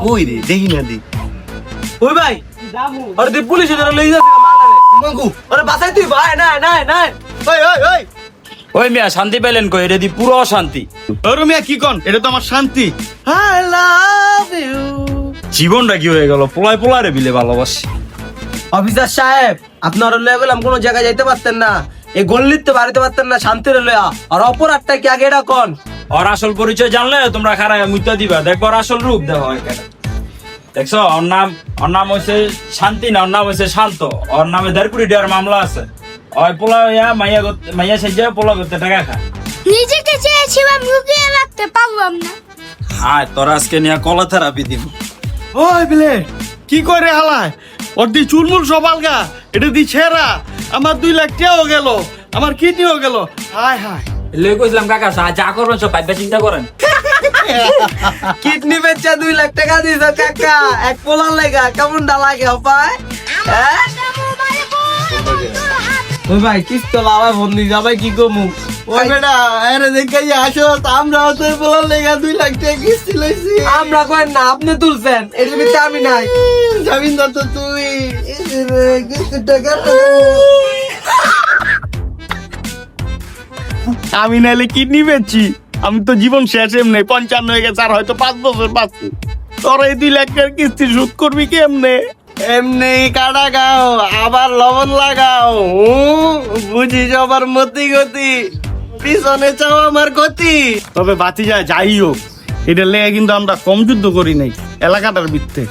কই রে দেখি না দি ওই ভাই আরে তুই পুলিশে ধরে লই যাচ্ছে মালটারে মাগু আরে বাঁচাই তুই ভাই না না না ওই ওই ওই ওই মিয়া শান্তি পেলেন কই এটা দি পুরো অশান্তি। রুমিয়া কি কোন এটা তো আমার শান্তি। I love you. জীবনটা কি হয়ে গেল, পোলায় পোলারে বিলে ভালোবাসি। অফিসার সাহেব আপনার লয়ে গেলাম কোন জায়গায় যাইতে পারতেন না, এই গল্লিতে বাড়িতে পারতেন না শান্তির লয়া, আর অপরাধটা কি আগে এটা কোন? ওর আসল পরিচয় জানলে তোমরা খারাপ মুইতা দিবা, দেখবো ওর আসল রূপ দেখো এখানে। দেখছো ওর নাম হইছে শান্তি না, ওর নাম হইছে শান্ত। ওর নামে 1.5 কোটি টাকার মামলা আছে। ওই পোলা মাইয়া সেজে পোলা করতে টাকা খায়। নিজেকে চেয়েছিলাম লুকিয়ে রাখতে পারলাম না। হ্যাঁ তোর আজকে নিয়ে কলা থেরাপি দিব। ওই বিলে কি করে হালায় ওর দি চুলমুল সব আলগা, এটা দি ছেঁড়া। আমার 2 লাখ টাকাও গেল, আমার কিডনিও গেল। হায় হায় লই কইছিলাম কাকা যা করবেন সব ভাইবা চিন্তা করেন। কিডনি বেচা 2 লাখ টাকা দিছো কাকা, এক পোলার লাগা কেমন লাগে হপায়? হ্যাঁ ওই ভাই কিস্তো লাভাই বন্দি যাবাই কি কমু? ওই বেটা আরে দেখাই আসো, আমরাও তো বলার লেগা 2 লাখ টাকা কিস্তি লইছি। আমরা কই না, আপনি তুলছেন, এর ভিতরে আমি নাই। জামিনদার তো তুই। কিস্তি টাকা আমি নাইলে কিডনি বেচছি, আমি তো জীবন শেষ এমনি 55 হয়ে গেছে, আর হয়তো 5 বছর বাঁচছি। তোর এই 2 লাখ টাকার কিস্তি শোধ করবি কেমনে? এমনি কাটা গাও আবার লবণ লাগাও, বুঝিস আবার মতি গতি, পিছনে চাও আমার গতি। তবে বাতি যায় যাই হোক, এটা লেগে কিন্তু আমরা কম যুদ্ধ করি নাই এলাকাটার ভিত্তে।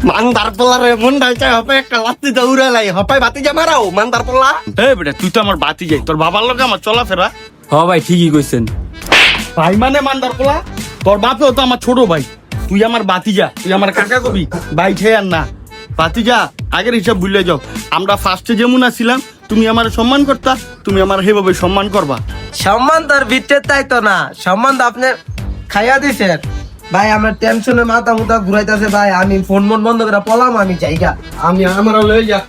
মানদার পোলারে মন্ডাই চাই হপে একটা লাত্তি দৌড়ে লাই হপাই বাতি যা মারাও মানদার পোলা। এই বেটা তুই তো আমার বাতি যাই, তোর বাবার লগে আমার চলাফেরা। হ ভাই ঠিকই কইছেন। ভাই মানে মানদার পোলা, তোর বাপেও তো আমার ছোট ভাই, তুই আমার বাতিজা, তুই আমার কাকা কবি, ভাই ঠেয়ার না। বাতিজা আগের হিসাব ভুলে যাও, আমরা ফার্স্টে যেমন আছিলাম, তুমি আমার সম্মান করতা, তুমি আমার সেভাবে সম্মান করবা। সম্মান তোর ভিতরে তাই তো না, সম্মান তো আপনি খাইয়া দিছেন। ভাই আমরা টেনশনে মাথা মুথা ঘুরাইতেছে ভাই, আমি ফোন বন্ধ করে পলাম, আমি জায়গা আমি আমার লয়ে যা।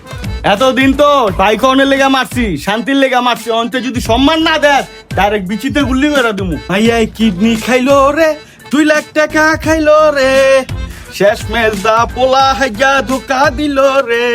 এতদিন তো ভাই কনের লেগা মারছি, শান্তির লেগা মারছি, অন্তে যদি সম্মান না দেয় ডাইরেক্ট বিচিতে গুল্লি মেরা দিমু। ভাইয়া কিডনি খাইলো রে, 2 লাখ টাকা খাইলো রে, শেষ মেজ দা পোলা হাইয়া ধোকা দিল রে।